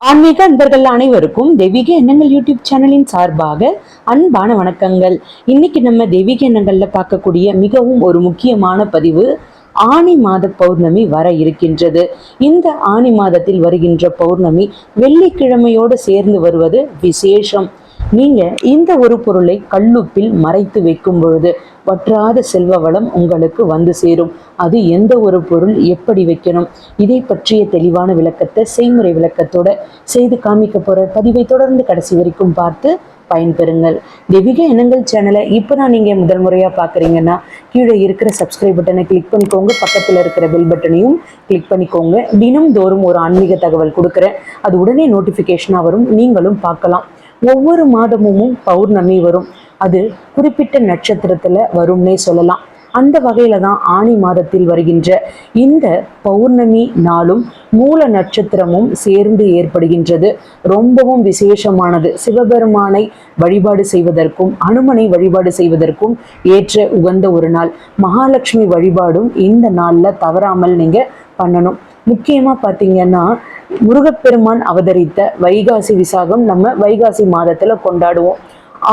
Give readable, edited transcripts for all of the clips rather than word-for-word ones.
ஆன்மீக அன்பர்கள் அனைவருக்கும் தெய்வீக எண்ணங்கள் யூடியூப் சேனலின் சார்பாக அன்பான வணக்கங்கள். இன்னைக்கு நம்ம தெய்வீக எண்ணங்கள்ல பார்க்கக்கூடிய மிகவும் ஒரு முக்கியமான பதிவு, ஆனி மாத பௌர்ணமி வர இருக்கின்றது. இந்த ஆனி மாதத்தில் வருகின்ற பௌர்ணமி வெள்ளிக்கிழமையோடு சேர்ந்து வருவது விசேஷம். நீங்க இந்த ஒரு பொருளை கல்லுப்பில் மறைத்து வைக்கும் பொழுது வற்றாத செல்வ வளம் உங்களுக்கு வந்து சேரும். அது எந்த ஒரு பொருள், எப்படி வைக்கணும், இதை பற்றிய தெளிவான விளக்கத்தை செய்முறை விளக்கத்தோட செய்து காமிக்க போற பதிவை தொடர்ந்து கடைசி வரைக்கும் பார்த்து பயன்பெறுங்கள். தெய்வீக எண்ணங்கள் சேனலை இப்போதான் நீங்க முதல் முறையா பாக்குறீங்கன்னா கீழே இருக்கிற சப்ஸ்கிரைப் பட்டனை கிளிக் பண்ணிக்கோங்க, பக்கத்துல இருக்கிற பெல் பட்டனையும் கிளிக் பண்ணிக்கோங்க. தினம் தோறும் ஒரு ஆன்மீக தகவல் கொடுக்குறேன், அது உடனே நோட்டிபிகேஷனா வரும், நீங்களும் பார்க்கலாம். ஒவ்வொரு மாதமும் பௌர்ணமி வரும், அது குறிப்பிட்ட நட்சத்திரத்துல வரும்னே சொல்லலாம். அந்த வகையில தான் ஆனி மாதத்தில் வருகின்ற இந்த பௌர்ணமி நாளும் மூல நட்சத்திரமும் சேர்ந்து ஏற்படுகின்றது. ரொம்பவும் விசேஷமானது. சிவபெருமானை வழிபாடு செய்வதற்கும் அனுமனை வழிபாடு செய்வதற்கும் ஏற்ற உகந்த ஒரு நாள். மகாலட்சுமி வழிபாடும் இந்த நாள்ல தவறாமல் நீங்க பண்ணணும். முக்கியமா பாத்தீங்கன்னா முருகப்பெருமான் அவதரித்த வைகாசி விசாகம் நம்ம வைகாசி மாதத்துல கொண்டாடுவோம்.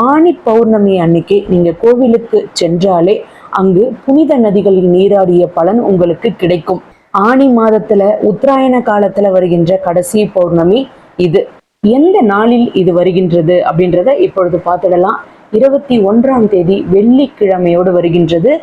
ஆனி பௌர்ணமி அன்னைக்கு நீங்க கோவிலுக்கு சென்றாலே அங்கு புனித நதிகளில் நீராடிய பலன் உங்களுக்கு கிடைக்கும். ஆனி மாதத்துல உத்தராயண காலத்துல வருகின்ற கடைசி பௌர்ணமி இது. எந்த நாளில் இது வருகின்றது அப்படின்றத இப்பொழுது பார்த்துடலாம். 21ஆம் தேதி வெள்ளிக்கிழமையோடு வருகின்றது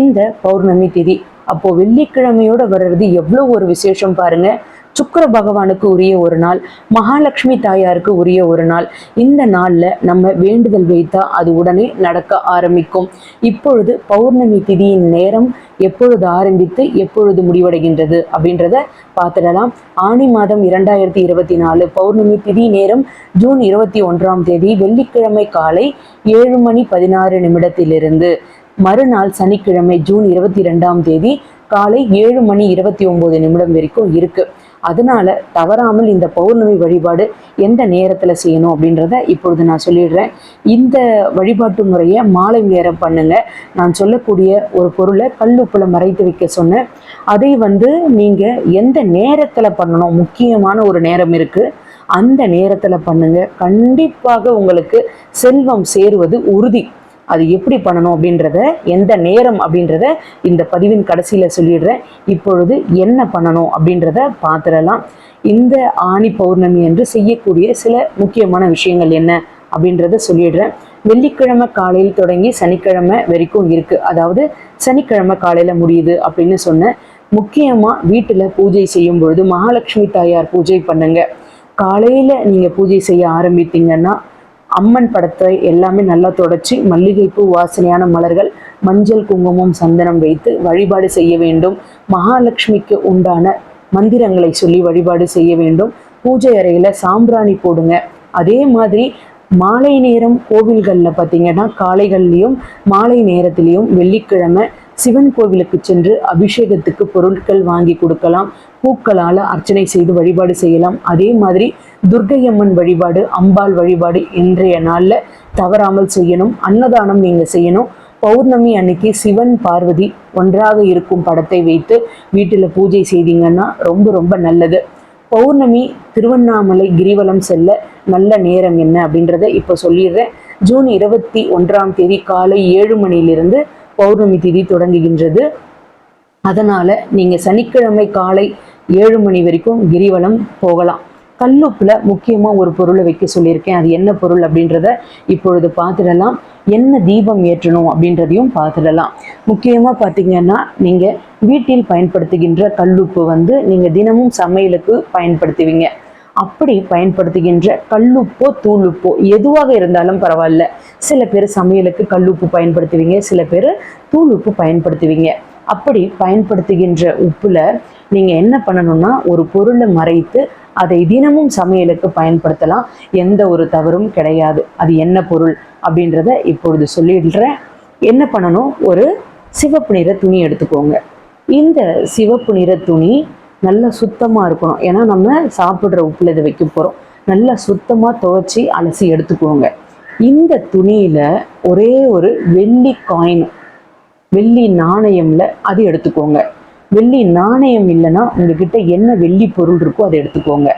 இந்த பௌர்ணமி திதி. அப்போ வெள்ளிக்கிழமையோட வர்றது எவ்வளவு ஒரு விசேஷம் பாருங்க. சுக்கிர பகவானுக்கு உரிய ஒரு நாள், மகாலட்சுமி தாயாருக்கு உரிய ஒரு நாள். இந்த நாள்ல நம்ம வேண்டுதல் வைத்தா அது உடனே நடக்க ஆரம்பிக்கும். இப்பொழுது பௌர்ணமி திதியின் நேரம் எப்பொழுது ஆரம்பித்து எப்பொழுது முடிவடைகின்றது அப்படின்றத பார்த்துடலாம். ஆனி மாதம் 2024 பௌர்ணமி திதி நேரம் ஜூன் 21ஆம் தேதி வெள்ளிக்கிழமை காலை 7:16 மறுநாள் சனிக்கிழமை ஜூன் 22ஆம் தேதி காலை 7:29 வரைக்கும் இருக்கு. அதனால தவறாமல் இந்த பௌர்ணமி வழிபாடு எந்த நேரத்துல செய்யணும் அப்படின்றத இப்பொழுது நான் சொல்லிடுறேன். இந்த வழிபாட்டு முறையை மாலை நேரம் பண்ணுங்க. நான் சொல்லக்கூடிய ஒரு பொருளை கல்லுப்புல மறைத்து வைக்க சொன்னேன். அதை நீங்க எந்த நேரத்துல பண்ணணும், முக்கியமான ஒரு நேரம் இருக்கு, அந்த நேரத்துல பண்ணுங்க. கண்டிப்பாக உங்களுக்கு செல்வம் சேருவது உறுதி. அது எப்படி பண்ணணும் அப்படின்றத, எந்த நேரம் அப்படின்றத இந்த பதிவின் கடைசியில சொல்லிடுறேன். இப்பொழுது என்ன பண்ணணும் அப்படின்றத பார்த்துடலாம். இந்த ஆனி பௌர்ணமி என்று செய்யக்கூடிய சில முக்கியமான விஷயங்கள் என்ன அப்படின்றத சொல்லிடுறேன். வெள்ளிக்கிழமை காலையில் தொடங்கி சனிக்கிழமை வரைக்கும் இருக்கு. அதாவது சனிக்கிழமை காலையில முடியுது அப்படின்னு சொன்னேன். முக்கியமா வீட்டுல பூஜை செய்யும் பொழுது மகாலட்சுமி தாயார் பூஜை பண்ணுங்க. காலையில நீங்க பூஜை செய்ய ஆரம்பித்தீங்கன்னா அம்மன் படத்தை எல்லாமே நல்லா தொடச்சி மல்லிகைப்பூ, வாசனையான மலர்கள், மஞ்சள், குங்குமம், சந்தனம் வைத்து வழிபாடு செய்ய வேண்டும். மகாலட்சுமிக்கு உண்டான மந்திரங்களை சொல்லி வழிபாடு செய்ய வேண்டும். பூஜை அறையில சாம்பிராணி போடுங்க. அதே மாதிரி மாலை நேரம் கோவில்களில் பார்த்தீங்கன்னா காலைகள்லையும் மாலை நேரத்திலையும் வெள்ளிக்கிழமை சிவன் கோவிலுக்கு சென்று அபிஷேகத்துக்கு பொருட்கள் வாங்கி கொடுக்கலாம். பூக்களால் அர்ச்சனை செய்து வழிபாடு செய்யலாம். அதே மாதிரி துர்க்கையம்மன் வழிபாடு, அம்பாள் வழிபாடு இன்றைய நாளில் தவறாமல் செய்யணும். அன்னதானம் நீங்கள் செய்யணும். பௌர்ணமி அன்னைக்கு சிவன் பார்வதி ஒன்றாக இருக்கும் படத்தை வைத்து வீட்டில் பூஜை செய்தீங்கன்னா ரொம்ப ரொம்ப நல்லது. பௌர்ணமி திருவண்ணாமலை கிரிவலம் செல்ல நல்ல நேரம் என்ன அப்படின்றத இப்போ சொல்லிடுறேன். ஜூன் 21ஆம் தேதி காலை 7 பௌர்ணமி திதி தொடங்குகின்றது. அதனால நீங்க சனிக்கிழமை காலை 7 வரைக்கும் கிரிவலம் போகலாம். கல்லுப்புல முக்கியமா ஒரு பொருளை வைக்க சொல்லியிருக்கேன். அது என்ன பொருள் அப்படின்றத இப்பொழுது பார்த்துடலாம். என்ன தீபம் ஏற்றணும் அப்படின்றதையும் பார்த்துடலாம். முக்கியமா பார்த்தீங்கன்னா நீங்க வீட்டில் பயன்படுத்துகின்ற கல்லுப்பு நீங்க தினமும் சமையலுக்கு பயன்படுத்துவீங்க. அப்படி பயன்படுத்துகின்ற கல்லுப்போ தூளுப்போ எதுவாக இருந்தாலும் பரவாயில்ல. சில பேர் சமையலுக்கு கல்லுப்பு பயன்படுத்துவீங்க, சில பேர் தூளுப்பு பயன்படுத்துவீங்க. அப்படி பயன்படுத்துகின்ற உப்புல நீங்க என்ன பண்ணணும்னா ஒரு பொருளை மறைத்து அதை தினமும் சமையலுக்கு பயன்படுத்தலாம். எந்த ஒரு தவறும் கிடையாது. அது என்ன பொருள் அப்படின்றத இப்பொழுது சொல்லிடுறேன். என்ன பண்ணணும், ஒரு சிவப்பு நிற துணி எடுத்துக்கோங்க. இந்த சிவப்பு நிற துணி நல்லா சுத்தமாக இருக்கணும். ஏன்னா நம்ம சாப்பிட்ற உப்புல இதை வைக்க போகிறோம். நல்லா சுத்தமாக துவைச்சி அலசி எடுத்துக்கோங்க. இந்த துணியில் ஒரே ஒரு வெள்ளி காயின், வெள்ளி நாணயம்ல அது எடுத்துக்கோங்க. வெள்ளி நாணயம் இல்லைன்னா உங்ககிட்ட என்ன வெள்ளி பொருள் இருக்கோ அதை எடுத்துக்கோங்க.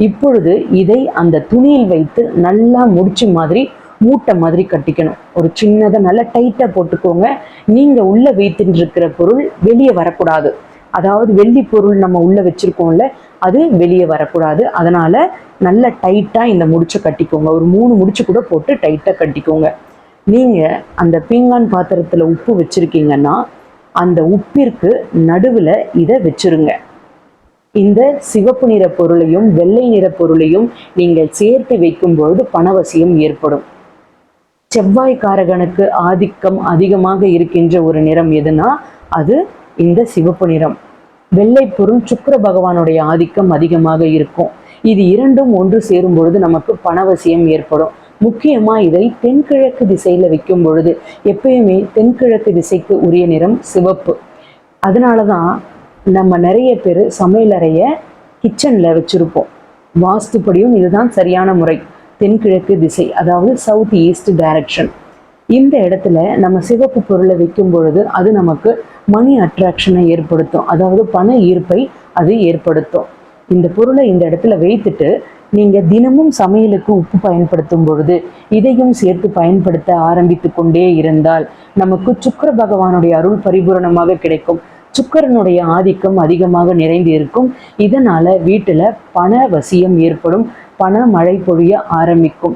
இப்பொழுது இதை அந்த துணியில் வைத்து நல்லா முடிச்சு மாதிரி மூட்டை மாதிரி கட்டிக்கணும். ஒரு சின்னதை நல்லா டைட்டா போட்டுக்கோங்க. நீங்க உள்ள வைத்துட்டு இருக்கிற பொருள் வெளியே வரக்கூடாது. அதாவது வெள்ளி பொருள் நம்ம உள்ள வச்சிருக்கோம்ல, அது வெளியே வரக்கூடாது. அதனால நல்ல டைட்டா இந்த முடிச்சை கட்டிக்கோங்க. ஒரு 3 முடிச்சு கூட போட்டு டைட்டா கட்டிக்கோங்க. நீங்க அந்த பீங்கான் பாத்திரத்துல உப்பு வச்சிருக்கீங்கன்னா அந்த உப்பிற்கு நடுவுல இதை வச்சிருங்க. இந்த சிவப்பு நிற பொருளையும் வெள்ளை நிற பொருளையும் நீங்கள் சேர்த்து வைக்கும் பொழுது பணவசியம் ஏற்படும். செவ்வாய்க்காரகனுக்கு ஆதிக்கம் அதிகமாக இருக்கின்ற ஒரு நிறம் எதுனா அது இந்த சிவப்பு நிறம். வெள்ளை பொருள் சுக்கிர பகவானுடைய ஆதிக்கம் அதிகமாக இருக்கும். இது இரண்டும் ஒன்று சேரும் பொழுது நமக்கு பணவசியம் ஏற்படும். முக்கியமா இதை தென்கிழக்கு திசையில வைக்கும் பொழுது, எப்பயுமே தென்கிழக்கு திசைக்கு உரிய நிறம் சிவப்பு. அதனாலதான் நம்ம நிறைய பேர் சமையலறைய கிச்சன்ல வச்சிருப்போம். வாஸ்துப்படியும் இதுதான் சரியான முறை. தென்கிழக்கு திசை, அதாவது சவுத் ஈஸ்ட் டைரக்ஷன். இந்த இடத்துல நம்ம சிவப்பு பொருளை வைக்கும் பொழுது அது நமக்கு மணி அட்ராக்ஷனை ஏற்படுத்தும். அதாவது பண ஈர்ப்பை அது ஏற்படுத்தும். இந்த பொருளை இந்த இடத்துல வைத்துட்டு நீங்க தினமும் சமையலுக்கு உப்பு பயன்படுத்தும் பொழுது இதையும் சேர்த்து பயன்படுத்த ஆரம்பித்து கொண்டே இருந்தால் நமக்கு சுக்கிர பகவானுடைய அருள் பரிபூரணமாக கிடைக்கும். சுக்கிரனுடைய ஆதிக்கம் அதிகமாக நிறைந்து இருக்கும். இதனால வீட்டுல பண வசியம் ஏற்படும். பண மழை பொழிய ஆரம்பிக்கும்.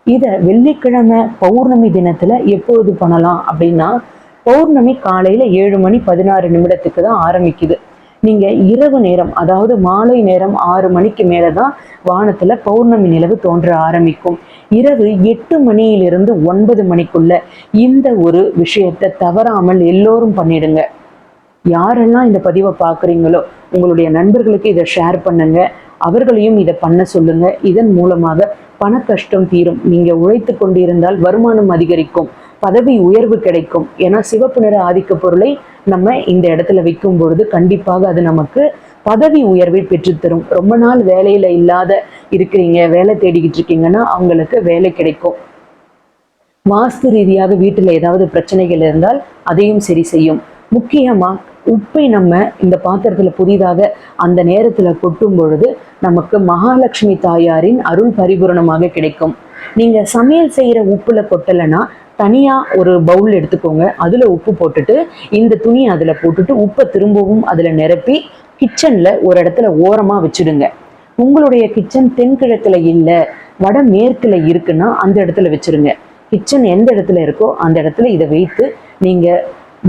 இத வெள்ளிக்கிழமை பௌர்ணமி தினத்துல எப்பொழுது பண்ணலாம் அப்படின்னா, பௌர்ணமி காலையில 7:16 தான் ஆரம்பிக்குது. நீங்க இரவு நேரம், அதாவது மாலை நேரம் 6 மணிக்கு மேலதான் வானத்துல பௌர்ணமி நிலவு தோன்ற ஆரம்பிக்கும். இரவு 8 மணியிலிருந்து 9 மணிக்குள்ள இந்த ஒரு விஷயத்தை தவறாமல் எல்லோரும் பண்ணிடுங்க. யாரெல்லாம் இந்த பதிவை பார்க்குறீங்களோ உங்களுடைய நண்பர்களுக்கு இதை ஷேர் பண்ணுங்க. அவர்களையும் இதை பண்ண சொல்லுங்க. இதன் மூலமாக பண கஷ்டம் தீரும். நீங்க உழைத்து கொண்டிருந்தால் வருமானம் அதிகரிக்கும், பதவி உயர்வு கிடைக்கும். ஏன்னா சிவப்பு நிற ஆதிக்க பொருளை நம்ம இந்த இடத்துல வைக்கும் பொழுது கண்டிப்பாக அது நமக்கு பதவி உயர்வை பெற்றுத்தரும். ரொம்ப நாள் வேலையில இல்லாத இருக்கிறீங்க, வேலை தேடிக்கிட்டு இருக்கீங்கன்னா அவங்களுக்கு வேலை கிடைக்கும். வாஸ்து ரீதியாக வீட்டுல ஏதாவது பிரச்சனைகள் இருந்தால் அதையும் சரி செய்யும். முக்கியமா உப்பை நம்ம இந்த பாத்திரத்துல புதிதாக அந்த நேரத்துல கொட்டும் பொழுது நமக்கு மகாலட்சுமி தாயாரின் அருள் பரிபூரணமாக கிடைக்கும். நீங்க சமையல் செய்யற உப்புல கொட்டலைன்னா தனியா ஒரு பவுல் எடுத்துக்கோங்க. அதுல உப்பு போட்டுட்டு இந்த துணியை அதுல போட்டுட்டு உப்பை திரும்பவும் அதுல நிரப்பி கிச்சன்ல ஒரு இடத்துல ஓரமா வச்சிடுங்க. உங்களுடைய கிச்சன் தென்கிழக்குல இல்ல வடமேற்குல இருக்குன்னா அந்த இடத்துல வச்சிருங்க. கிச்சன் எந்த இடத்துல இருக்கோ அந்த இடத்துல இதை வைத்து நீங்க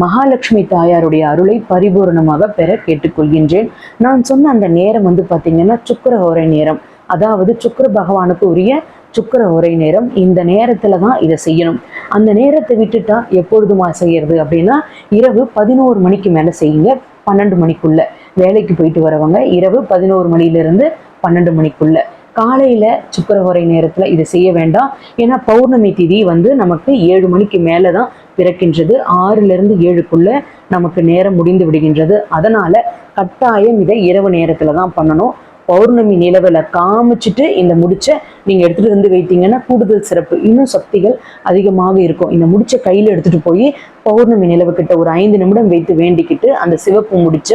மகாலட்சுமி தாயாருடைய அருளை பரிபூர்ணமாக பெற கேட்டுக்கொள்கின்றேன். நான் சொன்ன அந்த நேரம் பார்த்தீங்கன்னா சுக்கிர ஹோரை நேரம், அதாவது சுக்கிர பகவானுக்கு உரிய சுக்கிர ஹோரை நேரம். இந்த நேரத்துல தான் இதை செய்யணும். அந்த நேரத்தை விட்டுட்டா எப்பொழுதுமா செய்யறது அப்படின்னா இரவு 11 மணிக்கு மேல செய்யுங்க. 12 மணிக்குள்ள வேலைக்கு போயிட்டு வரவங்க இரவு 11 மணிலிருந்து 12 மணிக்குள்ள. காலையில சுக்கிர ஹோரை நேரத்துல இதை செய்ய வேண்டாம். ஏன்னா பௌர்ணமி திதி நமக்கு 7 மணிக்கு மேலதான் பிறக்கின்றது. 6லிருந்து 7க்குள்ள நமக்கு நேரம் முடிந்து விடுகின்றது. அதனால கட்டாயம் இதை இரவு நேரத்துல தான் பண்ணணும். பௌர்ணமி நிலவுல காமிச்சிட்டு இந்த முடிச்ச நீங்க எடுத்துட்டு வந்து வைத்தீங்கன்னா கூடுதல் சிறப்பு, இன்னும் சக்திகள் அதிகமாக இருக்கும். இந்த முடிச்ச கையில எடுத்துட்டு போய் பௌர்ணமி நிலவு கிட்ட ஒரு 5 நிமிடம் வைத்து வேண்டிக்கிட்டு அந்த சிவப்பு முடிச்ச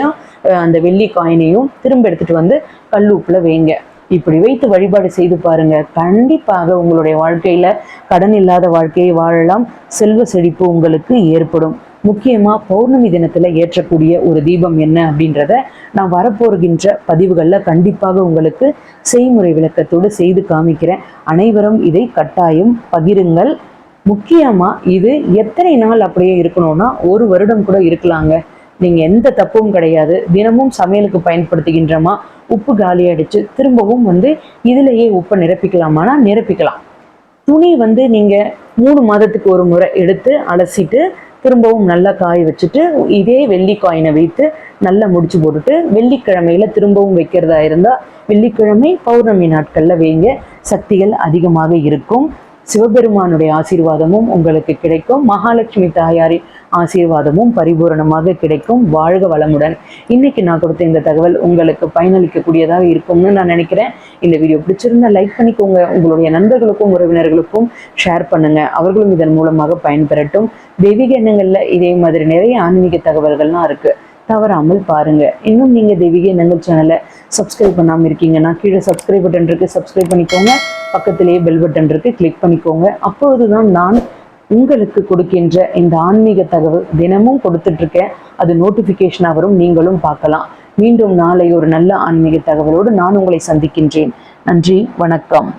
அந்த வெள்ளி காயினையும் திரும்ப எடுத்துட்டு வந்து கல்லுப்புல வைங்க. இப்படி வைத்து வழிபாடு செய்து பாருங்க. கண்டிப்பாக உங்களுடைய வாழ்க்கையில கடன் இல்லாத வாழ்க்கையை வாழலாம். செல்வ செழிப்பு உங்களுக்கு ஏற்படும். முக்கியமா பௌர்ணமி தினத்துல ஏற்றக்கூடிய ஒரு தீபம் என்ன அப்படின்றத நான் வரப்போகின்ற பதிவுகள்ல கண்டிப்பாக உங்களுக்கு செய்முறை விளக்கத்தோடு செய்து காமிக்கிறேன். அனைவரும் இதை கட்டாயம் பகிருங்கள். முக்கியமா இது எத்தனை நாள் அப்படியே இருக்கணும்னா 1 வருடம் கூட இருக்கலாங்க. நீங்க எந்த தப்பும் கிடையாது. தினமும் சமையலுக்கு பயன்படுத்துகின்றமா, உப்பு காலி அடிச்சு திரும்பவும் இதுலயே உப்பை நிரப்பிக்கலாமானா நிரப்பிக்கலாம். துணி நீங்க 3 மாதத்துக்கு ஒரு முறை எடுத்து அலசிட்டு திரும்பவும் நல்லா காய வச்சுட்டு இதே வெள்ளி காயினை வைத்து நல்லா முடிச்சு போட்டுட்டு வெள்ளிக்கிழமையில திரும்பவும் வைக்கிறதா இருந்தா வெள்ளிக்கிழமை பௌர்ணமி நாட்கள்ல வைங்க. சக்திகள் அதிகமாக இருக்கும். சிவபெருமானுடைய ஆசீர்வாதமும் உங்களுக்கு கிடைக்கும். மகாலட்சுமி தாயாரின் ஆசீர்வாதமும் பரிபூரணமாக கிடைக்கும். வாழ்க வளமுடன். இன்னைக்கு நான் கொடுத்த இந்த தகவல் உங்களுக்கு பயனளிக்கக்கூடியதாக இருக்கும்னு நான் நினைக்கிறேன். இந்த வீடியோ பிடிச்சிருந்தா லைக் பண்ணிக்கோங்க. உங்களுடைய நண்பர்களுக்கும் உறவினர்களுக்கும் ஷேர் பண்ணுங்க. அவர்களும் இதன் மூலமாக பயன்பெறட்டும். தெய்வீக எண்ணங்கள்ல இதே மாதிரி நிறைய ஆன்மீக தகவல்கள்லாம் இருக்கு. தவறாமல் பாருங்க. இன்னும் நீங்க தெய்வீக எண்ணங்கள் சேனலை சப்ஸ்கிரைப் பண்ணாமல் இருக்கீங்கன்னா கீழே சப்ஸ்கிரைப் பட்டன் இருக்கு, சப்ஸ்கிரைப் பண்ணிக்கோங்க. பக்கத்திலேயே பெல் பட்டன் இருக்கு, கிளிக் பண்ணிக்கோங்க. அப்பொழுதுதான் நான் உங்களுக்கு கொடுக்கின்ற இந்த ஆன்மீக தகவல் தினமும் கொடுத்துட்டு இருக்கேன், அது நோட்டிபிகேஷனா வரும், நீங்களும் பார்க்கலாம். மீண்டும் நாளை ஒரு நல்ல ஆன்மீக தகவலோடு நான் உங்களை சந்திக்கின்றேன். நன்றி, வணக்கம்.